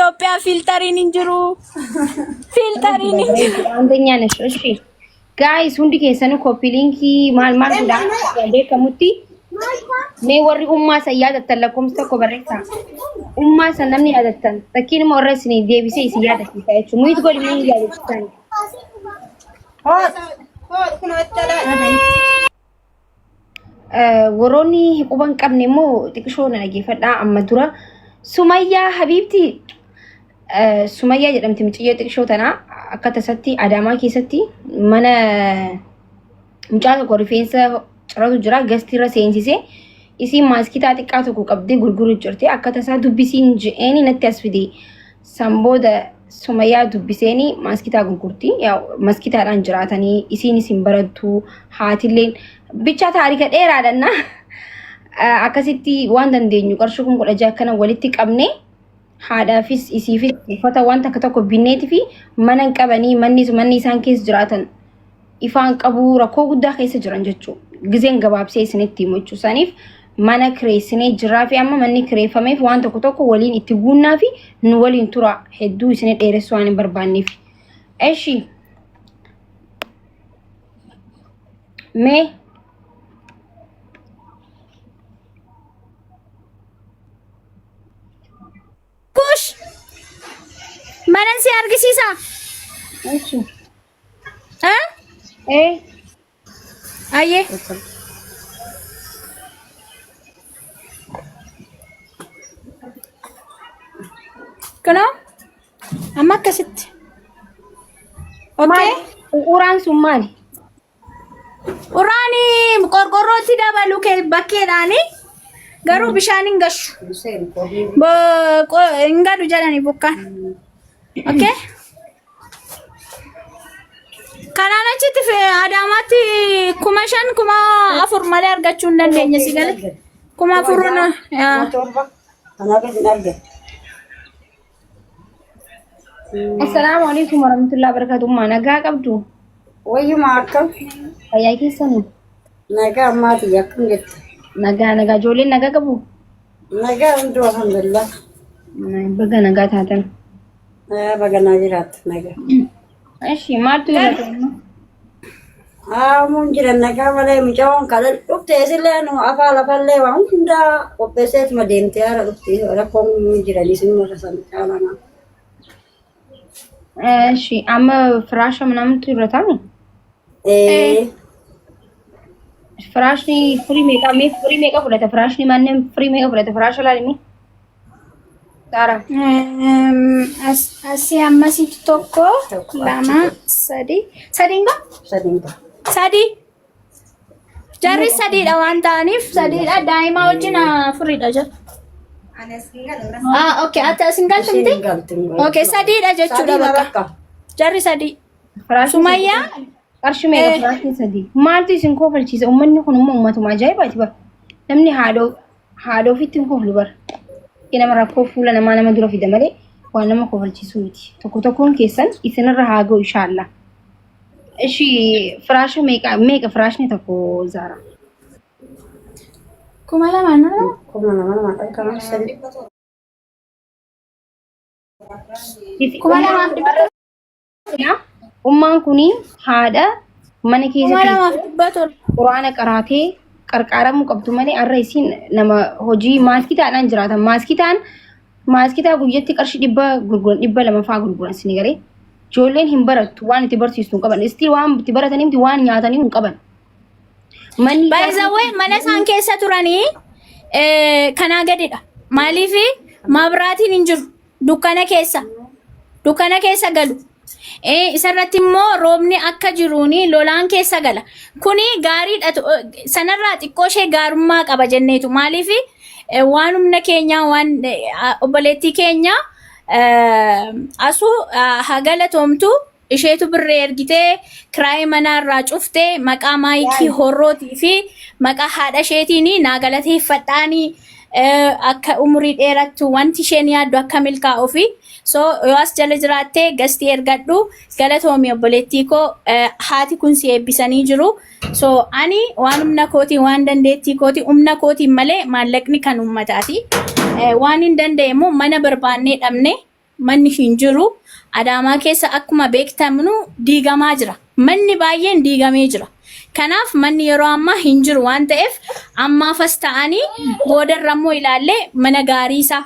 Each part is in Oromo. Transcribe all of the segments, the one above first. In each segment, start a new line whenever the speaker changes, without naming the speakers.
ኢትዮጵያ ፊልተሪን እንጅሩ ፊልተሪን እንጅሩ
አንደኛ ነሽ። እሺ ጋይስ ሁንዲ ከሰኑ ኮፒ ሊንኪ ማል ጉዳ ከሙቲ ሜ ወሪ ኡማ ሰያደ ተለኩም ተኮ በረታ ኡማ ሰነምኒ ያደተን ተኪን ሞረስኒ ዴቢሴ ሲያደ ሲታይቹ ሙይት ጎል ምን ያደተን ወሮኒ ቁበን ቀብኔሞ ጥቅሾና ነጌፈዳ አመዱራ ሱማያ ሀቢብቲ ሱማያ jedhamti muciyya xiqqoo tana akka tasatti adaamaa keessatti mana mucaa tokko rifeensa ciratu jira gastiirra seensisee isiin maaskitaa xiqqaa tokko qabdee gurguru jirti akka tasaa dubbisiin je'eeni natti as fide sambooda sumayyaa dubbiseeni maaskitaa gurgurti yaa maaskitaadhaan jiraatanii isiin isin barattu haatilleen bicha taarika dheeraadhanna akkasitti waan dandeenyu qarshii kun 16 kana walitti qabne haadhaafis isiifis uffata waan takka tokko binneeti fi mana qabanii manni isaan keessa jiraatan ifaan qabu rakkoo guddaa keessa jiran jechuudha. Gizeen gabaabsee isinitti himu jechuudha. Saniif mana kireessinee jiraa fi amma manni kireeffameef waan tokko tokko waliin itti guunnaa fi nu waliin tura hedduu isin dheeressuu waan hin barbaanneef. Eshi mee
Manan si argisiisa.
eshi
Aye. Kana amma akkasitti. Okay.
uraan sun maali?
Uraani qorqorrootti dabalu bakkeedhaani garuu bishaan hin gashu. Hin gadu jedhani bukkaan. Okay. Kanaan achitti Adaamaatti 5,000 4,000 malee argachuu hin dandeenye si gale. 4,000
Assalamu alaikum warahmatullahi wabarakatuh. Nagaa qabdu?
Wayyuma akkam
Fayyaa keessanii?
nagaa ammaati akkam jetta
Nagaa ijoolleen nagaa qabu?
nagaa hunduu alhamdulillah
Baga nagaa taatan.
baganaa jiraattu nagaa
Eshi maaltu jiraatu?
mun jira nagaa malee mucaan kana dhufte isillee nu afaa lafallee waan hundaa qopheesseetuma deemtee haala dhufte rakkoon jiranis immoo tasaa mucaa lama
Eshi amma firaasha ምናምን ትረታሚ? Firaashni firii meeqa fudhata? Firaashni manneen firii meeqa fudhata? Firaasha laalimi? Saara.
asii ammasitti tokko lama sadii sadiinga
sadiinta
sadii jarri sadiidha waan ta'aniif sadiidha daa'imaa wajjin furiidha jira. Okay ati asin galtumti? Okay sadiidha jechuudha bakka jarri sadii. Sumayyaa
qarshii meeqa firaashni sadii? Maaltu isin kofalchiisa? Uummanni kun immoo uummatuma ajaa'ibaati bara. Namni haadha ofiitti hin koflu bara. Nama rakkoo fuula nama dura fida malee waan nama kofalchiisu miti. Tokkoon keessan isinirra haa ga'u inshaallah. Eshi firaasha meeqa firaashni tokko Zaara?
2,000
kuma nama kan sadii
2,000
Ummaan kuni haadha mana keessatti
2,000
quraana qaraatee qarqaaramuu qabdu malee har'a isin nama hojii maaskitaadhaan jiraatan. Maaskitaa guyyatti qarshii 100 gurguran 200 fa'aa gurguran isin garee. Ijoolleen hin barattu waan itti barsiistu hin qaban. Istii waan itti baratanii waan nyaatanii hin qaban.
By the way mana isaan keessa turanii kanaa gadidha. Maaliif mabraatiin hin jiru dukkana keessa galu. Isarratti immoo roobni akka jiruuni lolaan keessa gala. Kuni gaariidha sanarraa xiqqoo ishee gaarummaa qaba jenneetu. Maaliif waan humna keenya waan obboleettii keenya asuu hagala toomtu isheetu birree ergitee kiraayii manarraa cuftee maqaa maayikii horrootii fi maqaa haadha isheetiin naa galateeffadhaanii akka umurii dheerattu wanti isheen yaaddu akka milkaa'uu fi so yoo as jala jiraattee gastii ergadhu galatoomii obboleettii koo haati kun si eebbisanii jiru. So ani waan humna kootii waan dandeettii kootii humna kootiin malee maallaqni kan uummataati. Waan hin danda'emu mana barbaannee dhabne manni hin jiru. Adaamaa keessa akkuma beektamnu diigamaa jira. Manni baay'een diigamee jira. Kanaaf manni yeroo ammaa hin jiru waan ta'eef ammaafas ta'anii boodarra immoo ilaallee mana gaarii isaa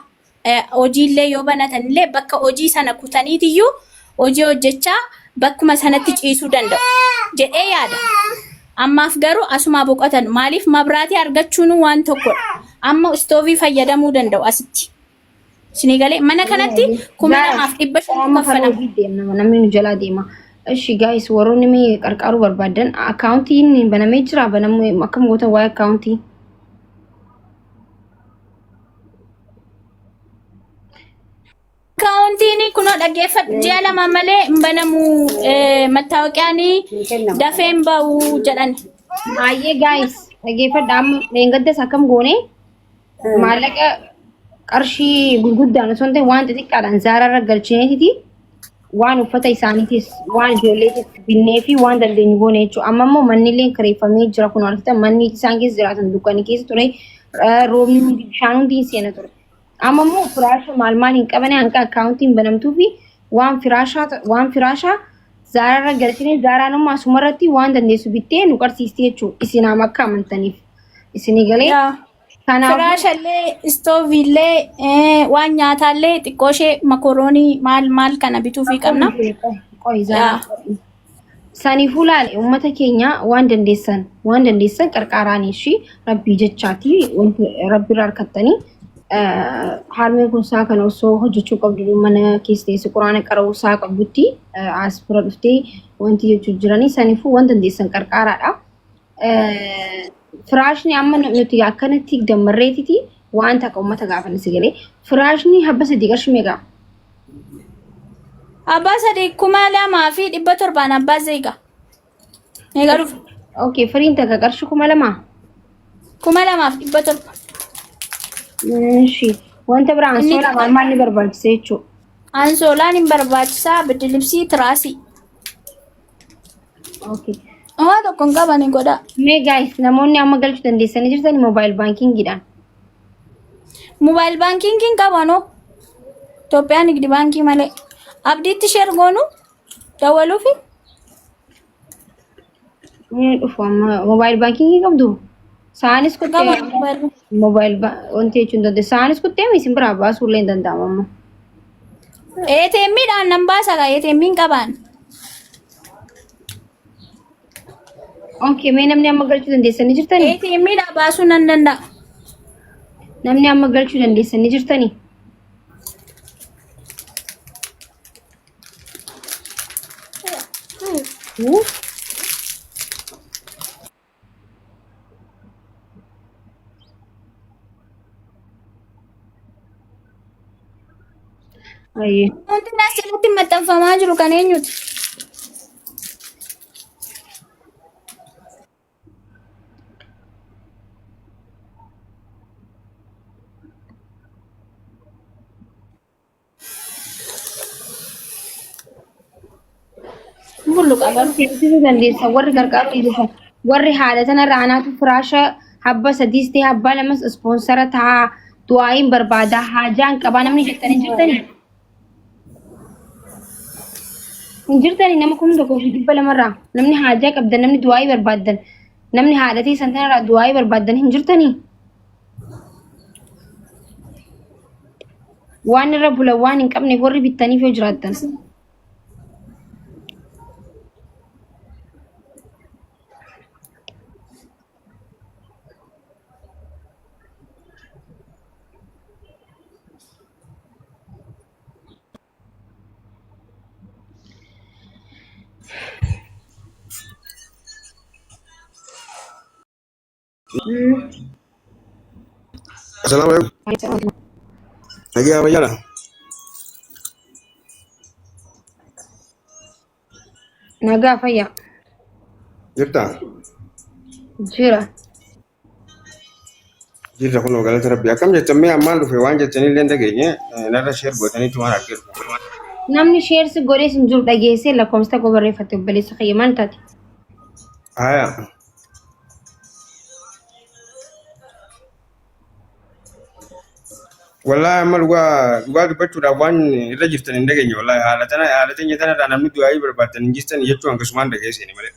hojiillee yoo banatanillee bakka hojii sana kutaniitiyyuu hojii hojjechaa bakkuma sanatti ciisuu danda'u jedhee yaada. Ammaaf garuu asuma boqotan maaliif mabraatii argachuun waan tokkodha. Amma istoovii fayyadamuu danda'u asitti. Sinigalee mana kanatti 2,500 kaffalama.
Namni nu jalaa deema. Eshi guys, warroonni mee qarqaaruu barbaadan akkaawuntiin banamee jira. Banamuu akkam gootan waa'ee akkaawuntii.
Akkaawuntiin kunoo dhaggeeffadhu ji'a lama malee hin banamu mattaawaqaan dafee hin ba'u jedhan.
Baay'ee guys, dhaggeeffadha amma leengaddas akkam goone maallaqa qarshii gurguddaan osoo hin ta'in waan xixiqqaadhaan zaararra galchineetiti waan uffata isaaniitis waan ijoolleetis binnee fi waan dandeenyu goone jechuudha. Amma immoo manni illee kireeffamee jira kun argita manni isaan keessa jiraatan dukkaanii keessa ture roobni hundi bishaan hundi hin seena ture. Amma immoo firaasha maal hin qabane hanga akkaawuntiin banamtuu fi waan firaashaa zaararra galchine zaaraan immoo asumarratti waan dandeessu bittee nu qarsiisti jechuudha. Isin amma akka amantaniif isinii galee. Firaashallee istoovillee waan nyaataallee xiqqooshee makoroonii maal kana bituu fi qabna. Saniifuu laale uummata keenya waan dandeessan qarqaaraanii fi rabbii jechaati rabbi irraa harkattanii harmeen kun isaa kana osoo hojjechuu qabdu mana keessa teesse quraana qara'uu isaa qabdutti as bira dhuftee wanti jechuu jiranii saniifuu waan dandeessan qarqaaraadha. Firaashni amma nuti akkanatti dammarreetiti waan takka uummata gaafanne sigalee firaashni habba sadii qarshii meeqa?
Abbaa sadii 2,200 abbaa zeeqa. Meeqa dhufu?
Okay, firiin takka qarshii 2,000.
2,700.
Shi wanta biraa ansoola maal ni barbaachisa jechuudha.
Ansoolaan hin barbaachisaa biddilibsii tiraasii.
Okay.
Waan tokko hin qabani godha.
Mee guys namoonni amma galchuu dandeessanii jirtani moobaayil baankiingiidhaan.
Moobaayil baankiingiin qabanoo Itoophiyaan nigdi baankii malee abdiitti sheer goonu dawwaluufi.
Mee dhufu amma moobaayil baankiingii qabdu? Saanis kuttee moobaayil wanti jechuun danda'e saanis kuttee isin biraa baasuullee hin danda'amu amma.
ATM'dhaan nan baasa gaa ATM'n qaban.
Okay, mee namni amma galchuu dandeessanii jirtani?
ATM'dhaan baasuu nan danda'a.
Namni amma galchuu dandeessanii jirtani? Ayyee.
Wanti asirratti maxxanfamaa jiru kan eenyuti?
warri gargaaru dhiisan warri haala sanarra anaatu firaasha habba sadiis ta'e habba lamas ispoonsara ta'a du'aayin barbaada haajaan qabaa namni jettanii jirtanii hin jirtanii nama kun tokko fi 200 namni haajaa qabdan namni du'aayii barbaadan namni haala ta'e sanarraa du'aayii barbaadan hin jirtanii waan irra bulan waan hin qabneef warri bittaniif yoo jiraattan.
Assalamualaikum. Lagi apa jalan?
Nagaa fayyaa.
Jirta?
Jira.
Jirta kun magaalaa Rabbi. Akkam jecha mee ammaan dhufe waan jechanii illee dhageenye narra sheer gootanii tumaan argee dhufu.
Namni sheersi godhee sin jiru dhageessee lakkoofsa tokko barreeffate obboleessa Khayyamaan taate.
Aya. Wallahi amma dhugaa dubbachuudhaaf waan irra jirtan hin dhageenye wallahi haala teenya tanarraa namni du'aayii barbaaddan hin jirtan jechuun akkasumaan dhageessine malee.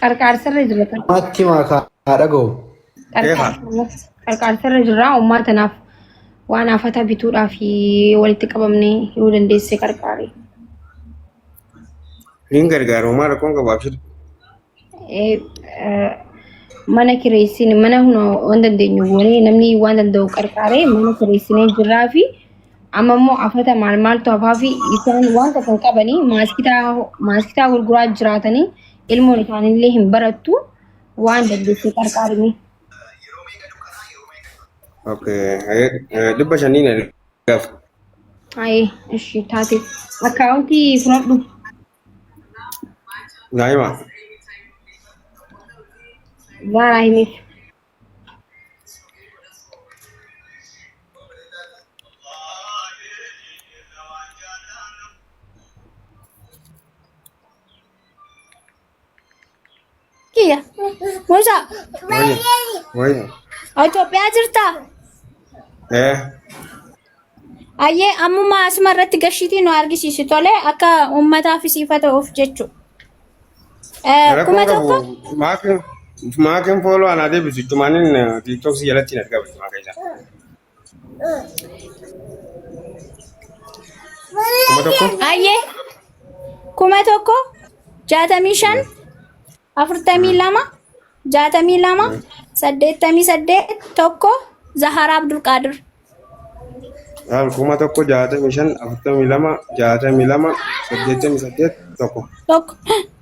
Qarqaarsarra jira.
Matti makaa dhaga'u.
Qarqaarsarra jira uummataaf waan hafata bituudhaaf walitti qabamne yoo dandeesse qarqaare.
Niin gargaaru maal rakkoon qabaabsitu.
Mana kireessine mana waan dandeenyu goonee namni waan danda'u qarqaaree mana kireessinee jirraa fi amma immoo afata maaltu hafaa fi isaan wanta kan qabanii maaskitaa gurguraa jiraatanii ilmoon isaanillee hin barattu waan dandeessee qarqaarime.
Okay, 500 gaaf.
Ayee ishi taate akkaawuntii fudhadhu.
Naayima.
Gaara himeef.
Kiyya. Musa.
Wayya.
Itoophiyaa jirtaa? Ayyee ammuma asuma irratti gashiitii nu argisiisi tole akka uummataaf sifa ta'uuf jechuudha. Kuma tokko
maakin fooloo anaa deebisu cumaanin tiiktoksii jalatti hin argamu maakaa isaa. Kuma tokko?
Ayyee 65 42 62 88 tokko Zahara Abdul Qadir.
Kuma tokko 65 42 62 88 tokko.
Tokko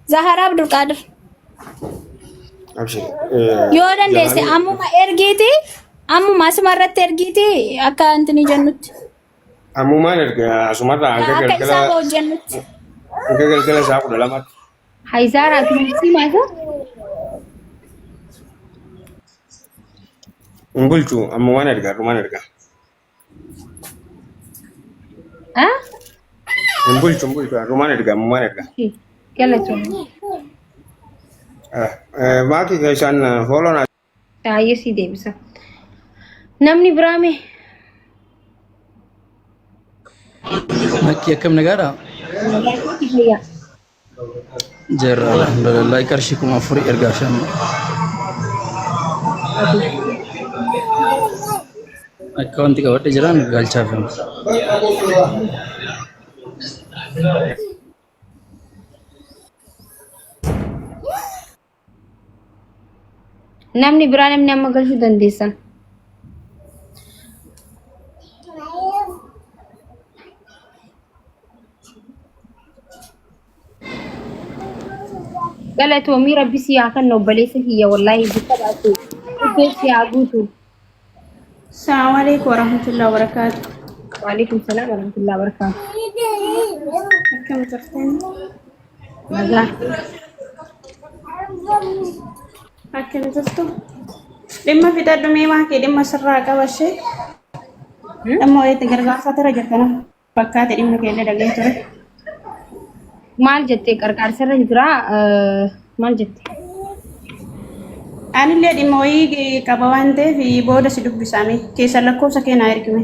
Zahara Abdul Qadir.
Abshir.
Yoo dandeesse ammuma ergiiti ammuma asuma irratti ergiiti akka antini jennutti.
Ammumaan erga asumarraa hanga
Akka isaa hojjennutti.
galgala isaa 12.
Haizaaraa fi maata?
Bulchu ammumaan erga rumaan erga. Bulchu rumaan erga ammumaan erga.
Galatoomne.
Maakii keessaan fooloo naa.
Taayee si deebisa. Namni biraame.
Makki akkam nagaadha? Jirra alhamdulillah qarshii 4,000 ergaa shan. Akkaawuntii qabadhe jiraan galchaaf.
Namni biraa namni amma galchuu dandeessan. Galatoomii rabbi si haa kennu obboleessa kiyya wallaahi bika baatu. Iddoo si haa guutu.
Assalamu alaikum warahmatullahi wabarakatuh.
Waalaikum salaam warahmatullahi wabarakatuh.
Akkam jirtan?
Nagaa.
Akkam jirtu? Dhimma fixadhu mee maakee dhimma sirraa qabashee? Dhimma wayiitti gargaarsa tura jirtana fakkaate dhimma keenya dhagee ture.
Maal jettee qarqaarsarra jiraa? Maal jettee?
Anillee dhimma wayii qaba waan ta'eef booda si dubbisame keessa lakkoofsa keenyaa ergime.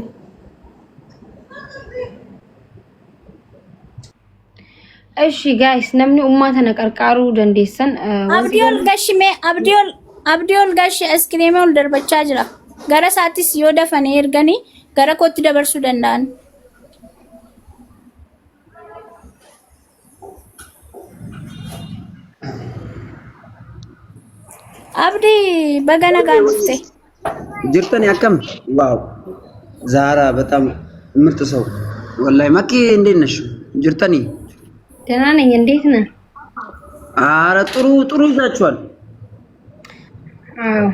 Eshi guys, namni ummaa tana qarqaaruu dandeessan.
Abdiol gashime Abdiol gashi iskiriimii ol darbachaa jira. Gara saatis yoo dafanii erganii gara kootti dabarsuu danda'an. Abdi baga nagaan dhufte.
jirtani akkam ዋው ዛራ በጣም ምርጥ ሰው ወላሂ መኪ እንዴት ነሽ ጅርተኒ
ደህና ነኝ እንዴት ነህ
አረ ጥሩ ይዛችኋል
አዎ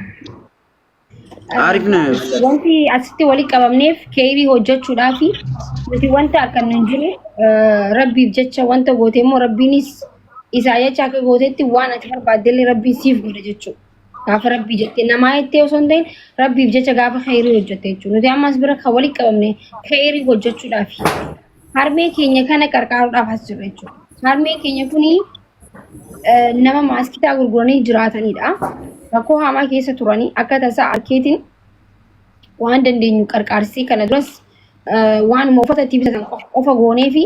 አሪፍ ነው
wanti asitti wali qabamneef keerii hojjechuudhaafi nuti wanta akka nun jiru rabbiif jecha wanta gooteemmoo rabbiinis isaa jecha akka gooteetti waan ati barbaaddellee rabbiin siif godha jechuudha. Gaafa rabbii jettee namaa jettee osoo hin ta'in rabbiif jecha gaafa khayrii hojjette jechuudha. Nuti ammas bira kan walitti qabamne khayrii hojjechuudhaafi harmee keenya kana qarqaaruudhaaf as jirra jechuudha. Harmee keenya kuni nama maaskitaa gurguranii jiraatanidha. Rakkoo hamaa keessa turanii akka tasaa arkeetiin waan dandeenyu qarqaarsii kana duras waan moofata itti bitatan qofa goonee fi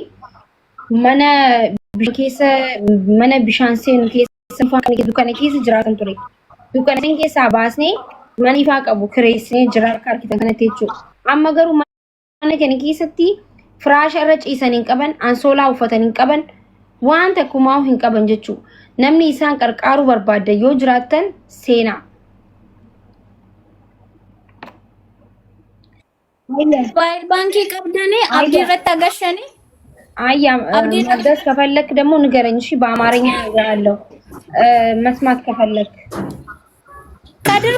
mana bishaan seenu keessa dukana keessa jiraatan ture. Dukana keessa baasnee mana ifaa qabu kireessee jira harkitan kanatti jechuudha. Amma garuu mana kana keessatti firaasha irra ciisan hin qaban, ansoolaa uffatan hin qaban, waan takkumaa hin qaban jechuudha. Namni isaan qarqaaru barbaada yoo jiraatan seenaa.
Mobaayil baankii qabdanii abdii irratti agashanii
መቅደስ ከፈለክ ደግሞ ንገረኝ እሺ በአማርኛ እነግርሃለሁ መስማት ከፈለክ
ከድር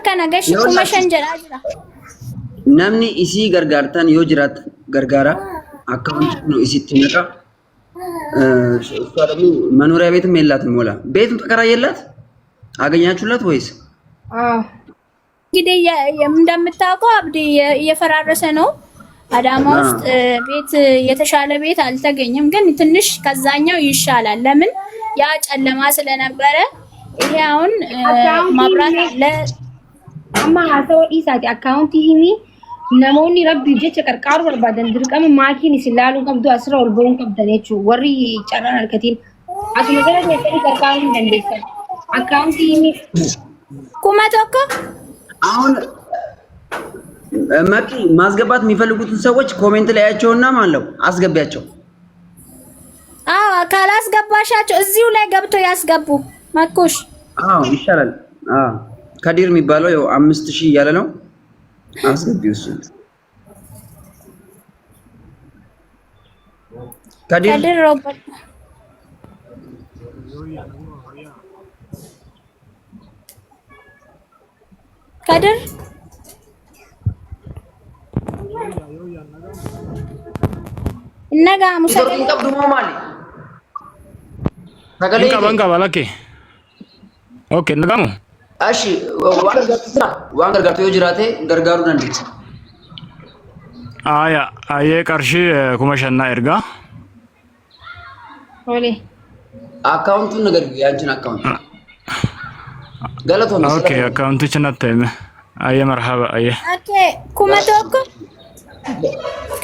ከነጋሽ ኩመሸን ጀራጅራ
namni isii gargaartan yoo jiraat gargaara አካውንት ነው isitti ነቃ እሷ ደግሞ መኖሪያ ቤትም የላትም ሞላ ቤቱን ተከራየላት አገኛችሁላት ወይስ
እንግዲህ እንደምታውቀው አብዲ እየፈራረሰ ነው አዳማ ውስጥ ቤት የተሻለ ቤት አልተገኘም ግን ትንሽ ከዛኛው ይሻላል ለምን ያ ጨለማ ስለነበረ ይሄ አሁን ማብራት አለ
አማ ሀሰው ኢሳቲ አካውንት ሂሚ ነሞኒ ረቢ ጀቸ ቀርቃሩ በርባደን ድርቀም ማኪን ሲላሉ ቀብዱ አስራ ወልቦን ቀብደነቹ ወሪ ጨራን አልከቲን አቱ ነገር ነው ቀርቃሩ እንደንደሰ አካውንት ሂሚ
ኩማቶኮ
አሁን መቂ ማስገባት የሚፈልጉትን ሰዎች ኮሜንት ላይ ያያቸውና ማለው አስገቢያቸው
ካላስገባሻቸው እዚሁ ላይ ገብቶ ያስገቡ መኩሽ
ይሻላል ከዲር የሚባለው ያው 5000 እያለ ነው አስገቢው እሱ ከዲር
ሮበርት ከድር እነጋ ሙሰደ
ቀብዱ ማሊ
Banka balake. Okay, nagamu.
Ashi, waan gargaartu yoo jiraate gargaaruu dandeessa.
Ayee qarshii 5,000 ergaa.
Ole.
Akkaawuntiin nagargu yaanchi akkaawunti. Galatoomna.
Okay, akkaawuntichi natti hime. Ayee marhaba ayee.
Okay, 1,000.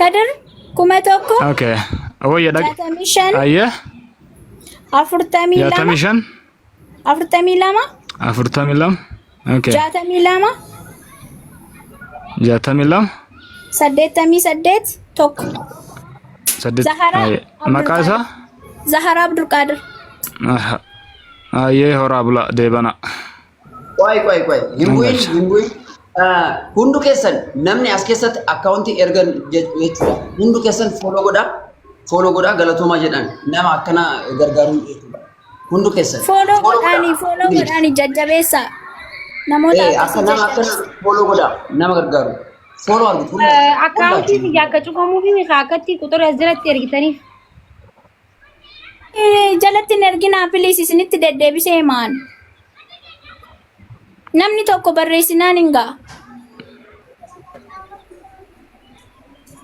Kadir 1,000.
Okay. Awayya dhaq. Ayee.
40
lama.
40 lama.
40 lama. Okay.
60 lama.
60 lama.
88 tokko. Zahara.
Maqaa isaa?
Zahara Abdul Qadir.
Ayee horaa bula deebana.
Qoy. Himbuin. Hundu keessan namni as keessatti akkaawuntii ergan jechuudha. Hundu keessan follow godha galatooma jedhan nama akkana gargaaruu jechuudha. Hundu keessan
follow godhani jajjabeessa namoota
akkana follow godha nama gargaaru follow argitu
akkaawuntii yakka cufamu fi akkatti quxura asirratti ergitaniif
jalatti ergina please isinitti deddeebisee maan namni tokko barreessinaan hingaa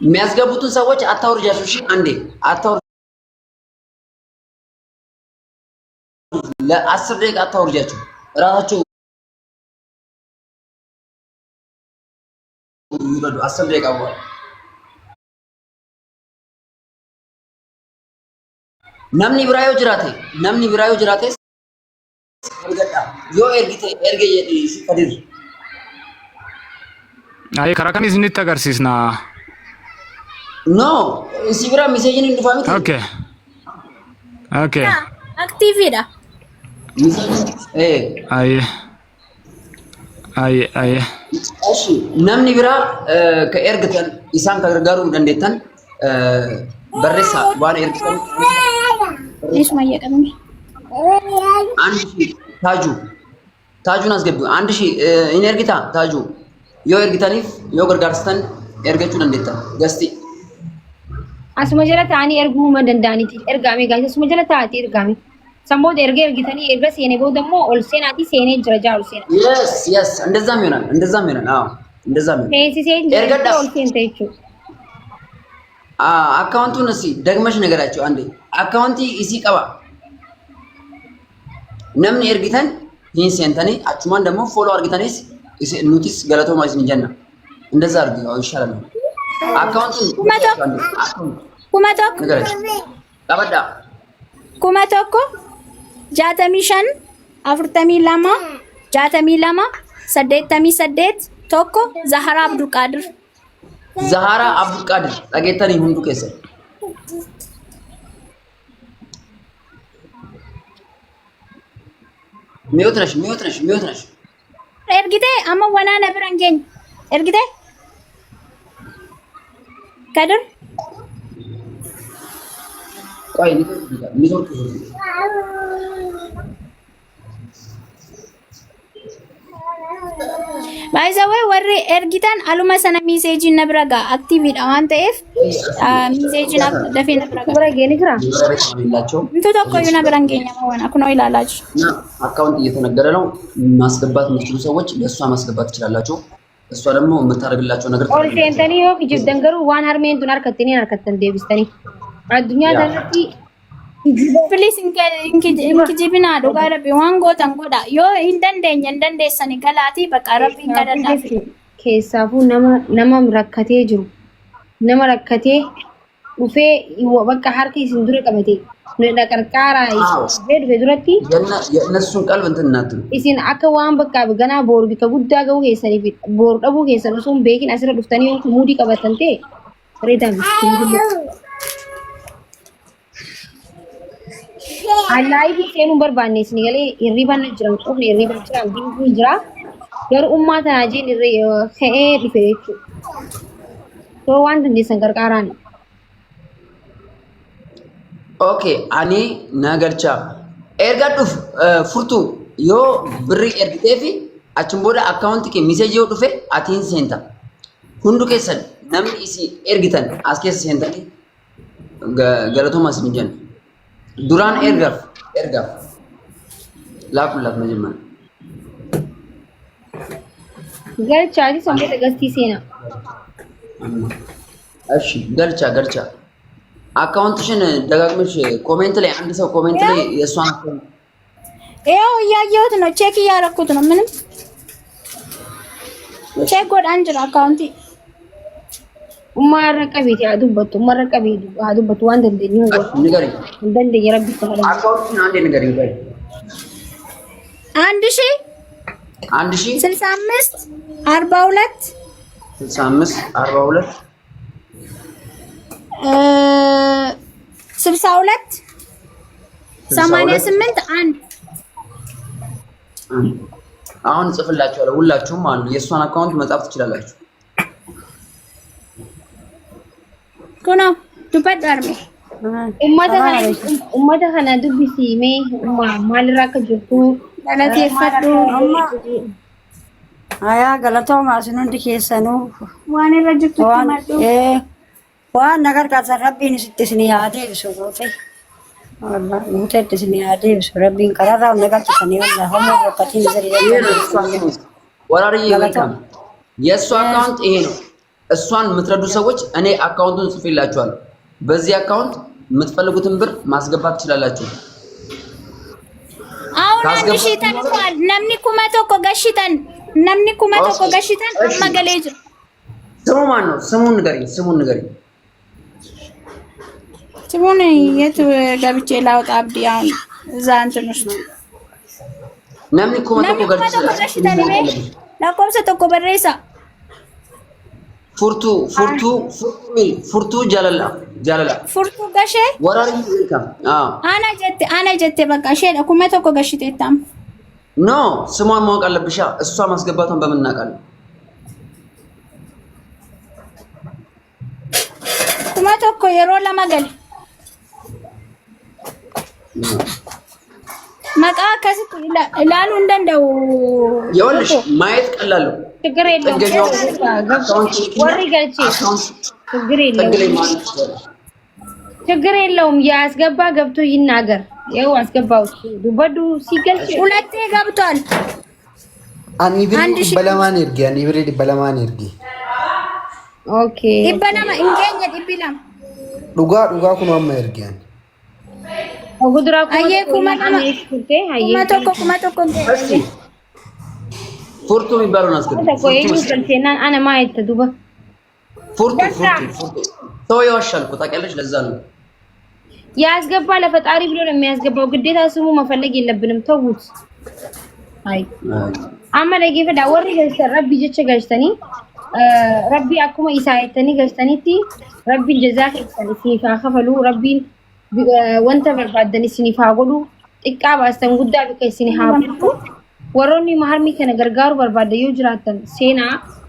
የሚያስገቡትን ሰዎች አታውርጃቸው። እሺ አንዴ አታውር ለ10 ደቂቃ አታውርጃቸው። ራሳቸው ይረዱ 10 ደቂቃ በኋላ namni biraayo jiraate ergadha yoo erge jedhi si kadir
ayee karaa kan isinitti agarsiisna.
No, si bira message ni ndufami.
Okay.
Active ida.
Ayee.
Ashi, namni bira ka ergatan isaan ka gargaaruu dandeettan barreessa waan ergatan.
Ismaayya qabni.
Anshi taajun asgabbu. Anshi in ergita taaju. Yoo ergitaniif yoo gargaarsatan ergachuu dandeettan. Gasti.
asuma jala taani erguu danda'aniti ergaame gaayisa asuma jala taati ergaame samboota ergitanii erga seene booda immoo ol seenaati seenee jira jaaru seena
yes እንደዛም ይሆናል እንደዛም
ergadha ol seente jechuudha
አካውንቱን እስኪ ደግመሽ ነገራቸው አንዴ አካውንቲ እሲ ቀባ namni ergitan hin seentanii achumaan ደግሞ ፎሎ argitanis ኑቲስ ገለቶማ ሲንጀና እንደዛ አድርገው ይሻላል። አካውንት
ኩመቶክ
ቀበዳ
ኩመቶኮ ጃተሚ ሸን አፍርተሚ ለማ ጃተሚ ለማ ሰደተሚ ሰደት ቶኮ ዛህራ አብዱልቃድር ጠጌተኒ ሁንዱ ከሰ ሚውት ነሽ ኤርጊቴ አማ ወናነ ብረንገኝ ኤርጊቴ ከድር
ቆይ ኔትወርክ
ባይዘወይ ወሬ ኤርጊታን አሉማ ሰነ ሜሴጅ ነብረጋ አክቲቭ አሁን ተኤፍ ሜሴጅ ደፌ ነብረጋ
ብረጌ ንግራ
እንቱ ተቆዩ ነብረንገኛ ማወና ኩኖ ይላላች
አካውንት እየተነገረ ነው። ማስገባት የምትችሉ ሰዎች ለእሷ ማስገባት ትችላላችሁ። እሷ ደግሞ የምታደርግላቸው ነገር
ኦል ሴንተኒ ዮ ጅብ ደንገሩ ዋን አርሜን ዱናር ከተኒ አርከተን ዴቪስተኒ አዱኛ ዳርቲ
ፕሊስ እንኪ ጅብና ዱጋ ረቢ ዋን ጎተን ጎዳ ዮ እንደንደሰኒ ገላቲ በቃ ረቢ ከደዳፊ
ኬሳፉ ነማ ረከቴ ጅሩ ነማ ረከቴ ኡፌ በቃ ሀርኪ ሲንዱረ ቀበቴ ነቀርቃራ ቤድ ቤዱረቲ
የእነሱን ቀልብ እንትን እናትሉ
ኢሲን አከ ዋን በቃ ገና ቦርቢ ከጉዳ ገው ሄሰኒ ቦር ደቡ ሄሰኑ ሱም ቤኪን አስረ ዱፍተኒ ሙዲ ቀበተንቴ ሬዳን አላይ ቢቴኑ በርባኔ ስኒገሌ ይሪባን ጅራን ጾፍ ይሪባን ጅራን ቢንጉ ጅራ ገር ኡማታ አጂን ኸኤ ዲፌቹ ሶ ዋንድ እንዲሰን ቀርቃራ ነው
ኦኬ አኒ ነገርቻ ኤርጋዱፍ ፉርቱ ዮ ብሪ ኤርግቴፊ አችን ቦዳ አካውንት ኬ ሜሴጅ ዮ ዱፌ አቲን ሴንታ ሁንዱ ኬሰን ነም ኢሲ ኤርግተን አስኬስ ሴንታ ገለቶማ ሲንጀን ዱራን ኤርጋፍ ላኩላት መጀመሪያ
ገልቻዲ ሰምተ ገስቲ ሴና
እሺ ገልቻ አካውንትሽን ደጋግመሽ ኮሜንት ላይ አንድ ሰው ኮሜንት ላይ የሷን
ያው እያየሁት ነው ቼክ እያደረኩት ነው ምንም ቼክ ጎድ አንጅራ አካውንቲ ኡማረቀ ቤት ያዱበት ኡማረቀ ቤት ያዱበት ዋንደ እንደኝ ነው
ንገሪ
እንደንደ የረብ ተባለ
አካውንቱን አንዴ ንገሪ ንገሪ
65 42 62 88 1
አሁን ጽፍላችኋለሁ ሁላችሁም አሉ የሷን አካውንት መጻፍ ትችላላችሁ
ኩና ዱበት አርሜ
ኡማታ ከና ዱቢሲ ሜ ማልራ ከጅቱ
ለነቴ ፈዱ
አያ ገለቶማ ሲኑንዲ ኬሰኑ
ዋኔ ረጅቱ ተማዱ
waan nagar kaasa rabbiin isittisni yaadee bisu goote walla guutee ittisni yaadee bisu rabbiin qararraa nagar tutanii walla homoo bokkatiin zari
ወራሪ ይልካም የእሱ አካውንት ይሄ ነው። እሷን የምትረዱ ሰዎች እኔ አካውንቱን ጽፌላችኋለሁ። በዚህ አካውንት የምትፈልጉትን ብር ማስገባት ትችላላችሁ።
አሁን አንድ ሺህ ተልኳል። ነምኒ ኩመቶ እኮ ገሽተን አመገሌጅ
ስሙ ማን ነው? ስሙን ንገሪኝ።
ስሙን የት ገብቼ ላውጣ? አብዲ አሁን እዛ እንትን ውስጥ
ነምኒ ኩመቶ እኮ ገሽተን
ለቆምሰ ተኮ በሬሳ
ፉርቱ ጃለላ
ፉርቱ ገሼ
ወራሪ ይልካም
አና ጀቴ በቃ ሸ ኩመቶ እኮ ገሽቴታም
ኖ ስሟን ማወቅ አለብሻ። እሷ ማስገባቷን በምን እናውቃለን?
ኩመቶ እኮ የሮ ለማገል መቃ ከስት ላሉ እንደው
ይኸውልሽ ማየት ቀላል ነው።
ችግር የለውም። ወሪ ገልጪ ችግር የለውም። ያስገባ ገብቶ ይናገር። ያው አስገባው ዱበዱ ሲገልጽ ሁለቴ ገብቷል።
አንብሪ በለማን ይርጊ
ኦኬ
ይበላማ እንገኘ ይብላም
ዱጋ ኩማማ ይርጊያን
ወጉድራ
አየ ኩማማ
ኩማቶ
ፎርቱ የሚባለውን
አስገባ። አነ ማየት ዱባ
ፎርቱ ሰው ይዋሻል እኮ ታውቂያለሽ። ለዛ ነው
ያስገባ። ለፈጣሪ ብሎ ነው የሚያስገባው። ግዴታ ስሙ መፈለግ የለብንም። ተውት። አይ አመለ ገፈዳ ወሪ ረቢ ጀቸ ጋጅተኒ ረቢ አኩማ ኢሳይተኒ ጋጅተኒቲ ረቢ ጀዛክ ሲፋ ከፈሉ ረቢ ወንተ በርባደኒ ሲኒፋ ጎሉ ጥቃ ባስተን ጉዳ ቢከሲኒ ሀብቱ ወሮኒ ማህርሚ ከነገርጋሩ በርባደዩ ጅራተን ሴና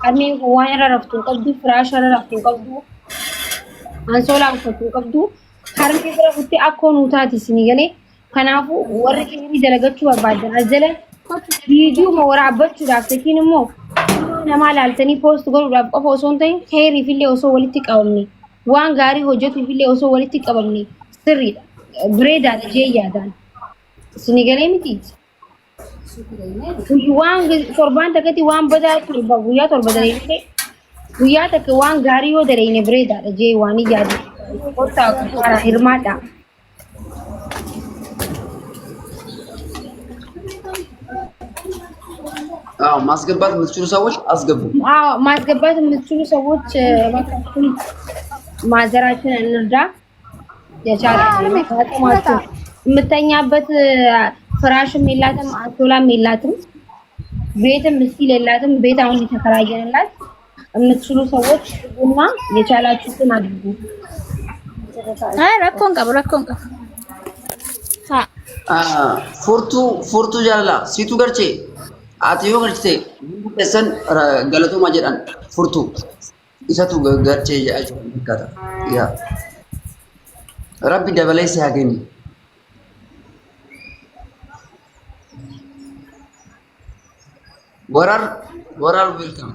አርሜ ዋን ረፍቱ ቀብዱ ፍራሽ ረፍቱ ቀብዱ አንሶላ ረፍቱ ቀብዱ harmi bira futti akkoon utaati sinigale kanaafu warri keenyi dalagachuu barbaadan azala viidiyoo ma waraabachuudhaaf tekiin immoo nama laaltanii poost godhuudhaaf qofa osoo hin ta'in heerii fillee osoo walitti qabamne waan gaarii hojjetu fillee osoo walitti qabamne sirriidha bireedaadha jee yaadaan sinigalee miti waan torbaan takkatti waan badaa torba guyyaa torba dareessee guyyaa takka waan gaarii yoo dareeyne bireedaadha jee waan yaadu Kota para Irmada.
ማስገባት የምትችሉ ሰዎች አስገቡ።
ማስገባት የምትችሉ ሰዎች ማካፈል ማዘራችን እንርዳ። የቻላችሁ ማጥማችሁ የምተኛበት ፍራሽም የላትም አንሶላም የላትም ቤትም ምስኪል የላትም። ቤት አሁን የተከራየንላት የምትችሉ ሰዎች እና የቻላችሁትን አድርጉ።
rakkoon qabu
furtu jaalala siitu garchee ati yoo garchite keessan galatuma jedhan furtu isatu garchee jedha yaa rabbi dabalee si haa kennu ወራር ዌልካም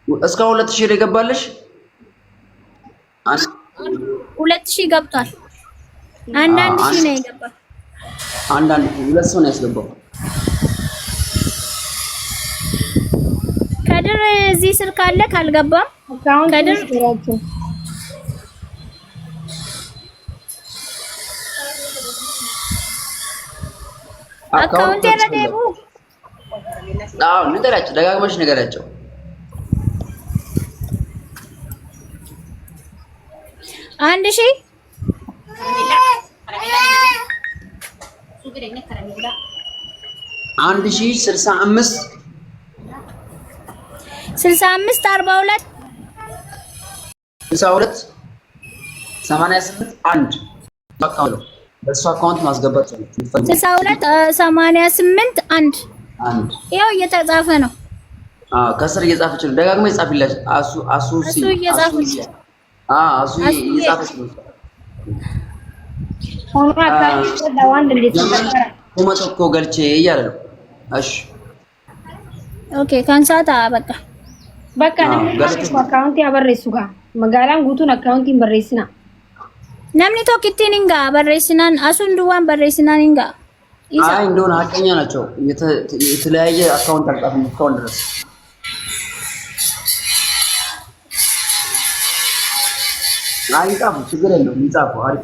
እስካሁን 2000 የገባልሽ
2000 ገብቷል። አንዳንድ ሺህ ነው የገባው።
አንዳንድ ሁለት ሰው ነው ያስገባው።
ከድር እዚህ ስልክ አለ ካልገባም ከድር አካውንት ያረደቡ
ንገራቸው፣ ደጋግመሽ ንገራቸው።
አንድ ሺህ
1065
65 42
62 88 1 አካውንት በሱ አካውንት ማስገባት ነው።
62 88 1 ያው እየተጻፈ ነው።
ከስር እየጻፈች ነው። ደጋግሞ ይጻፍልሽ። አሱ
እየጻፈች
አሱ እየጻፈች ነው። ኡመቶኮ ገልቼ እያለ ነው። እሺ
ኦኬ ካንሳታ በቃ
አካውንት ያበረሱ ጋር መጋላን ጉቱን አካውንቲን በረስና namni tokkittiin hinga barreessinan asun duwwan barreessinan hinga
አይ እንደሆነ ሀቀኛ ናቸው። የተለያየ አካውንት አልጻፍም እስካሁን ድረስ አይ ጻፉ፣ ችግር የለውም ይጻፉ። አሪፍ